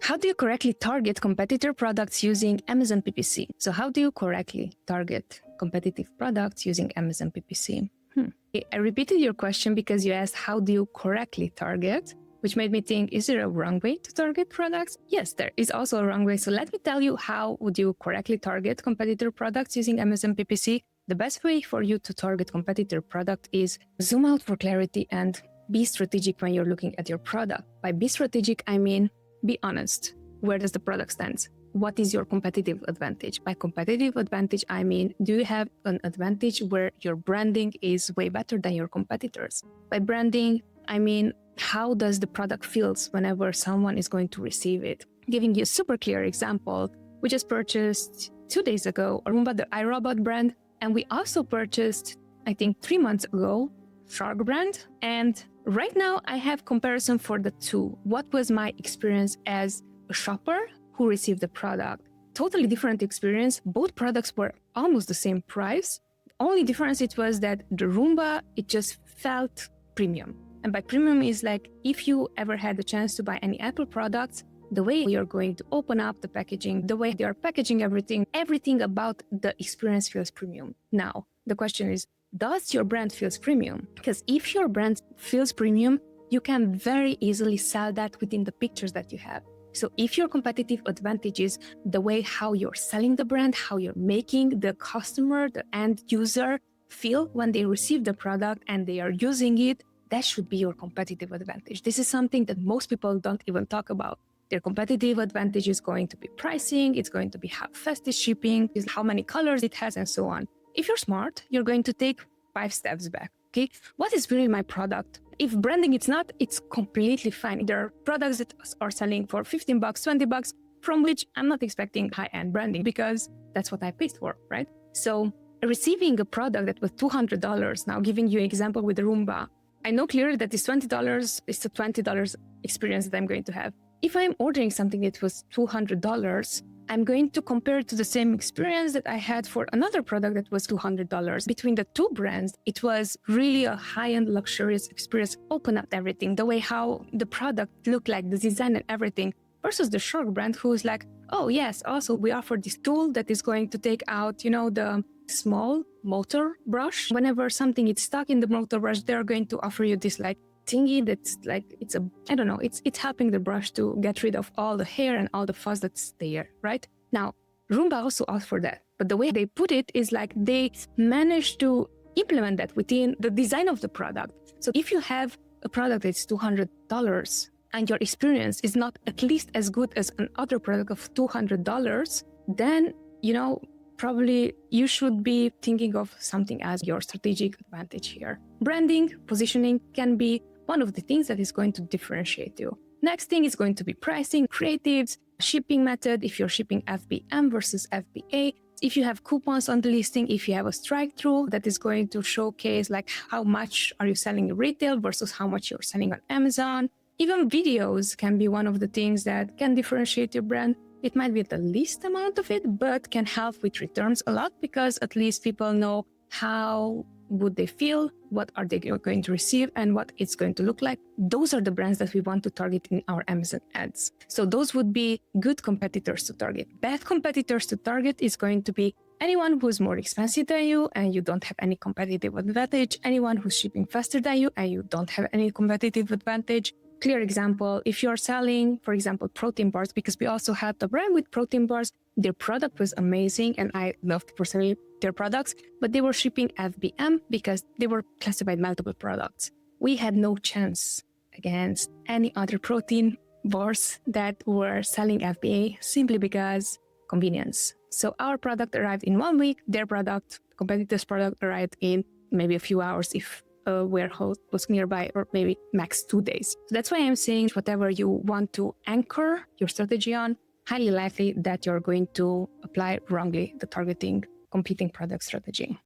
How do you correctly target competitor products using Amazon PPC? So how do you correctly target competitive products using Amazon PPC? I repeated your question because you asked, how do you correctly target? Which made me think, is there a wrong way to target products? Yes, there is also a wrong way. So let me tell you, how would you correctly target competitor products using Amazon PPC? The best way for you to target competitor product is zoom out for clarity and be strategic when you're looking at your product. By be strategic, I mean, be honest. Where does the product stand? What is your competitive advantage? By competitive advantage, I mean, do you have an advantage where your branding is way better than your competitors? By branding, I mean, how does the product feels whenever someone is going to receive it? Giving you a super clear example, we just purchased 2 days ago Roomba, the iRobot brand, and we also purchased, I think 3 months ago, Shark brand. And right now I have comparison for the two. What was my experience as a shopper who received the product? Totally different experience. Both products were almost the same price. The only difference it was that the Roomba, it just felt premium. And by premium is like, if you ever had the chance to buy any Apple products, the way you're going to open up the packaging, the way they are packaging everything about the experience feels premium. Now, the question is, does your brand feels premium? Because if your brand feels premium, you can very easily sell that within the pictures that you have. So if your competitive advantage is the way how you're selling the brand, how you're making the customer, the end user feel when they receive the product and they are using it, that should be your competitive advantage. This is something that most people don't even talk about. Their competitive advantage is going to be pricing, it's going to be how fast it's shipping, how many colors it has, and so on. If you're smart, you're going to take 5 steps back, okay? What is really my product? If branding it's not, it's completely fine. There are products that are selling for $15, $20, from which I'm not expecting high-end branding because that's what I paid for, right? So receiving a product that was $200, now giving you an example with the Roomba, I know clearly that this $20 is a $20 experience that I'm going to have. If I'm ordering something that was $200, I'm going to compare it to the same experience that I had for another product that was $200. Between the two brands, it was really a high-end luxurious experience, open up everything, the way how the product looked like, the design and everything, versus the Shark brand who's like, oh yes, also we offer this tool that is going to take out, the small motor brush. Whenever something is stuck in the motor brush, they're going to offer you this thingy that's it's helping the brush to get rid of all the hair and all the fuzz that's there, right? Now, Roomba also offers that, but the way they put it is like they managed to implement that within the design of the product. So if you have a product that's $200 and your experience is not at least as good as another product of $200, then, probably you should be thinking of something as your strategic advantage here. Branding, positioning can be one of the things that is going to differentiate you. Next thing is going to be pricing, creatives, shipping method, if you're shipping FBM versus FBA, if you have coupons on the listing, if you have a strike-through that is going to showcase how much are you selling in retail versus how much you're selling on Amazon. Even videos can be one of the things that can differentiate your brand. It might be the least amount of it, but can help with returns a lot because at least people know how would they feel, what are they going to receive, and what it's going to look like. Those are the brands that we want to target in our Amazon ads. So those would be good competitors to target. Bad competitors to target is going to be anyone who's more expensive than you and you don't have any competitive advantage, anyone who's shipping faster than you and you don't have any competitive advantage. Clear example, if you're selling, for example, protein bars, because we also had the brand with protein bars, their product was amazing and I loved personally their products, but they were shipping FBM because they were classified multiple products. We had no chance against any other protein bars that were selling FBA simply because convenience. So our product arrived in 1 week, their product, competitor's product arrived in maybe a few hours if a warehouse was nearby, or maybe max 2 days. So that's why I'm saying whatever you want to anchor your strategy on, highly likely that you're going to apply wrongly the targeting competing product strategy.